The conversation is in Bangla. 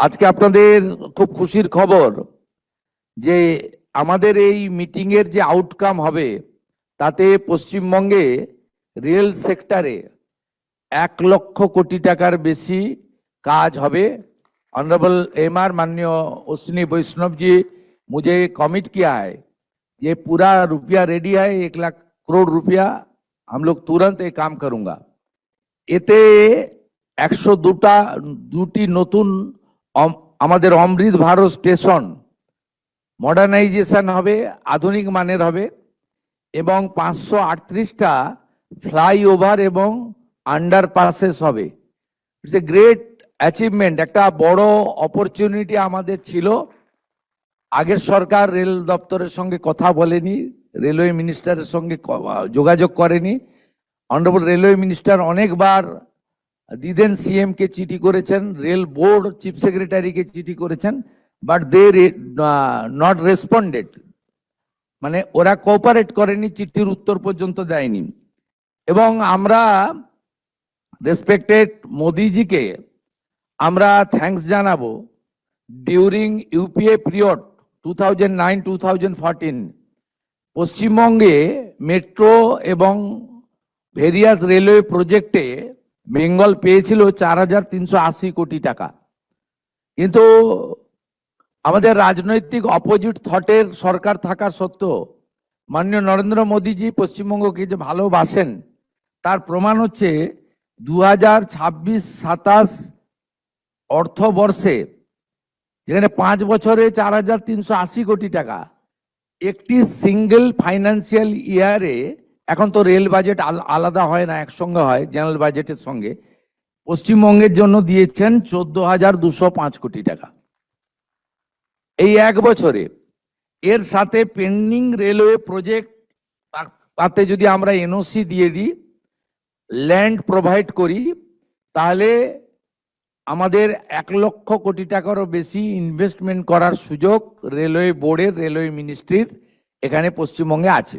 আজকে আপনাদের খুব খুশির খবর যে আমাদের এই মিটিং এর যে আউটকাম হবে তাতে পশ্চিমবঙ্গে রেল সেক্টরে 1,00,000 কোটি টাকার বেশি কাজ হবে। ऑनरेबल एमआर माननीय अश्विनी वैष्णव जी मुझे कमिट किया है, ये पूरा रुपया रेडी है, 1,00,000 करोड़ रुपया हम लोग तुरंत ये काम करूंगा। এতে 102টি নতুন আমাদের অমৃত ভারত স্টেশন মডার্নাইজেশন হবে, আধুনিক মানের হবে এবং 538টা ফ্লাইওভার এবং আন্ডারপাসেস হবে। ইটস এ গ্রেট অ্যাচিভমেন্ট, একটা বড় অপরচুনিটি আমাদের ছিল। আগের সরকার রেল দপ্তরের সঙ্গে কথা বলেনি, রেলওয়ে মিনিস্টারের সঙ্গে যোগাযোগ করেনি। অনারেবল রেলওয়ে মিনিস্টার অনেকবার দিদেন সিএম কে চিঠি করেছেন, রেল বোর্ড চিফ সেক্রেটারিকে চিঠি করেছেন, বাট দে নট রেসপন্ডেড, মানে ওরা কোঅপারেট করেনি, চিঠির উত্তর পর্যন্ত দেয়নি। এবং আমরা রেসপেক্টেড মোদিজিকে আমরা থ্যাঙ্কস জানাবো। ডিউরিং ইউপিএ পিরিয়ড 2009-2014 পশ্চিমবঙ্গে মেট্রো এবং ভেরিয়াস রেলওয়ে প্রজেক্টে বেঙ্গল পেয়েছিল 4,380 কোটি টাকা। কিন্তু আমাদের রাজনৈতিক অপোজিট থটের সরকার থাকা সত্ত্বেও মাননীয় নরেন্দ্র মোদীজি পশ্চিমবঙ্গকে যে ভালোবাসেন তার প্রমাণ হচ্ছে 2026-27 অর্থবর্ষে, যেখানে 5 বছরে 4,380 কোটি টাকা, একটি সিঙ্গেল ফাইন্যান্সিয়াল ইয়ারে, এখন তো রেল বাজেট আলাদা হয় না, একসঙ্গে হয় জেনারেল বাজেটের সঙ্গে, পশ্চিমবঙ্গের জন্য দিয়েছেন 14,205 কোটি টাকা এই এক বছরে। এর সাথে পেন্ডিং রেলওয়ে প্রজেক্ট, তাতে যদি আমরা এনওসি দিয়ে দিই, ল্যান্ড প্রোভাইড করি, তাহলে আমাদের 1,00,000 কোটি টাকারও বেশি ইনভেস্টমেন্ট করার সুযোগ রেলওয়ে বোর্ডের, রেলওয়ে মিনিস্ট্রির এখানে পশ্চিমবঙ্গে আছে।